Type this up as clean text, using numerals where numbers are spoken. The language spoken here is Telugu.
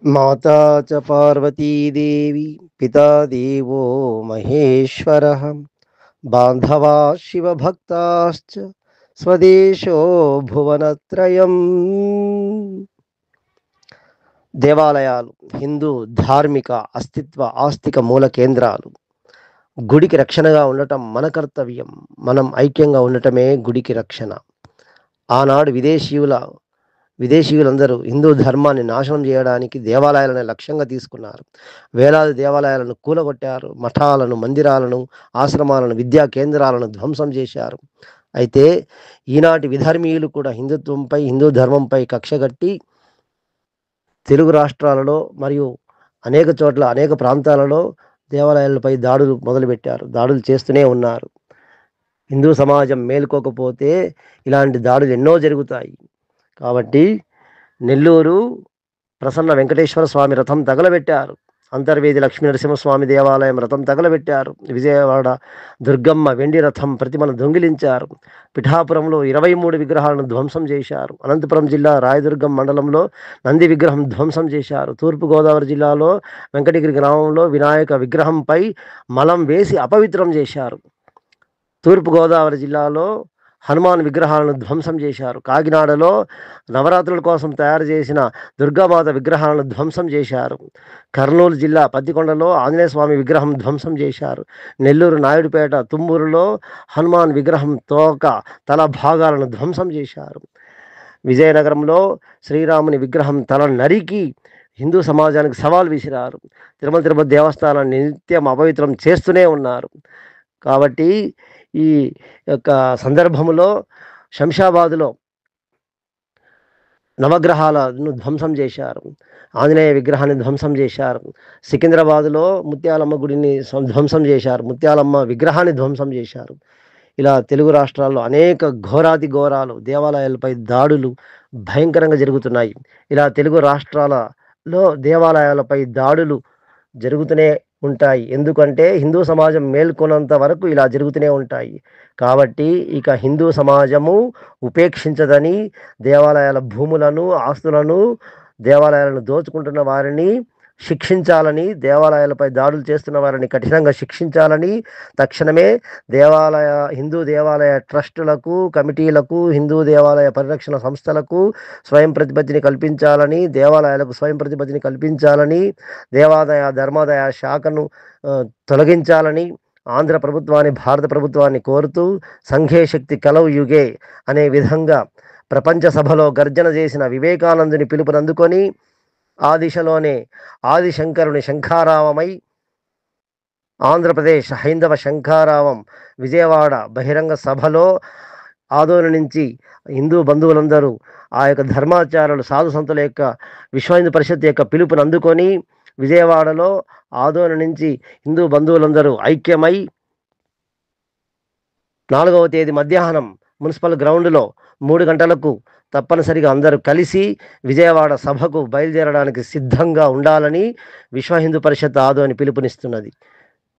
माता च पार्वती देवी पिता देवो महेश्वरः बान्धवा शिवभक्ताश्च स्वदेशो భువనత్రయం. దేవాలయాలు హిందూ ధార్మిక అస్తిత్వ ఆస్తిక మూల కేంద్రాలు. గుడికి రక్షణగా ఉండటం మన కర్తవ్యం. మనం ఐక్యంగా ఉండటమే గుడికి రక్షణ. ఆనాడు విదేశీయులందరూ హిందూ ధర్మాన్ని నాశనం చేయడానికి దేవాలయాలను లక్ష్యంగా తీసుకున్నారు. వేలాది దేవాలయాలను కూలగొట్టారు. మఠాలను, మందిరాలను, ఆశ్రమాలను, విద్యా కేంద్రాలను ధ్వంసం చేశారు. అయితే ఈనాటి విధర్మీయులు కూడా హిందుత్వంపై, హిందూ ధర్మంపై కక్షగట్టి తెలుగు రాష్ట్రాలలో మరియు అనేక చోట్ల, అనేక ప్రాంతాలలో దేవాలయాలపై దాడులు మొదలుపెట్టారు. దాడులు చేస్తూనే ఉన్నారు. హిందూ సమాజం మేల్కోకపోతే ఇలాంటి దాడులు ఎన్నో జరుగుతాయి. కాబట్టి నెల్లూరు ప్రసన్న వెంకటేశ్వర స్వామి రథం తగలబెట్టారు. అంతర్వేది లక్ష్మీ నరసింహస్వామి దేవాలయం రథం తగలబెట్టారు. విజయవాడ దుర్గమ్మ వెండి రథం ప్రతిమను దొంగిలించారు. పిఠాపురంలో 23 విగ్రహాలను ధ్వంసం చేశారు. అనంతపురం జిల్లా రాయదుర్గం మండలంలో నంది విగ్రహం ధ్వంసం చేశారు. తూర్పుగోదావరి జిల్లాలో వెంకటగిరి గ్రామంలో వినాయక విగ్రహంపై మలం వేసి అపవిత్రం చేశారు. తూర్పుగోదావరి జిల్లాలో హనుమాన్ విగ్రహాలను ధ్వంసం చేశారు. కాకినాడలో నవరాత్రుల కోసం తయారు చేసిన దుర్గామాత విగ్రహాలను ధ్వంసం చేశారు. కర్నూలు జిల్లా పత్తికొండలో ఆంజనేయ స్వామి విగ్రహం ధ్వంసం చేశారు. నెల్లూరు నాయుడుపేట తుమ్మూరులో హనుమాన్ విగ్రహం తోక తల భాగాలను ధ్వంసం చేశారు. విజయనగరంలో శ్రీరాముని విగ్రహం తల నరికి హిందూ సమాజానికి సవాల్ విసిరారు. తిరుపతి దేవస్థానాన్ని నిత్యం అపవిత్రం చేస్తూనే ఉన్నారు. కాబట్టి ఈ యొక్క సందర్భంలో శంషాబాదులో నవగ్రహాలను ధ్వంసం చేశారు. ఆంజనేయ విగ్రహాన్ని ధ్వంసం చేశారు. సికింద్రాబాదులో ముత్యాలమ్మ గుడిని ధ్వంసం చేశారు. ముత్యాలమ్మ విగ్రహాన్ని ధ్వంసం చేశారు. ఇలా తెలుగు రాష్ట్రాల్లో అనేక ఘోరాతి ఘోరాలు దేవాలయాలపై దాడులు భయంకరంగా జరుగుతున్నాయి. ఇలా తెలుగు రాష్ట్రాలలో దేవాలయాలపై దాడులు జరుగుతూనే ఉంటాయి. ఎందుకంటే హిందూ సమాజం మేల్కొనంత వరకు ఇలా జరుగుతూనే ఉంటాయి. కాబట్టి ఇక హిందూ సమాజము ఉపేక్షించదని, దేవాలయాల భూములను, ఆస్తులను, దేవాలయాలను దోచుకుంటున్న వారిని శిక్షించాలని, దేవాలయాలపై దాడులు చేస్తున్న వారిని కఠినంగా శిక్షించాలని తక్షణమే హిందూ దేవాలయ ట్రస్టులకు, కమిటీలకు, హిందూ దేవాలయ పరిరక్షణ సంస్థలకు స్వయం ప్రతిపత్తిని కల్పించాలని, దేవాలయాలకు స్వయం ప్రతిపత్తిని కల్పించాలని, దేవాదాయ ధర్మాదాయ శాఖను తొలగించాలని ఆంధ్ర ప్రభుత్వాన్ని, భారత ప్రభుత్వాన్ని కోరుతూ సంఘే శక్తి కలవు యుగే అనే విధంగా ప్రపంచ సభలో గర్జన చేసిన వివేకానందుని పిలుపునందుకొని ఆ దిశలోనే ఆదిశంకరుని శంఖారావమై ఆంధ్రప్రదేశ్ హైందవ శంఖారావం విజయవాడ బహిరంగ సభలో ఆదోని నుంచి హిందూ బంధువులందరూ ఆ యొక్క ధర్మాచారులు, సాధు సంతుల యొక్క విశ్వ హిందూ పరిషత్ యొక్క పిలుపుని అందుకొని విజయవాడలో ఆదోని నుంచి హిందూ బంధువులందరూ ఐక్యమై 4వ తేదీ మధ్యాహ్నం మున్సిపల్ గ్రౌండ్లో 3 గంటలకు తప్పనిసరిగా అందరూ కలిసి విజయవాడ సభకు బయలుదేరడానికి సిద్ధంగా ఉండాలని విశ్వ హిందూ పరిషత్ ఆదోని పిలుపునిస్తున్నది.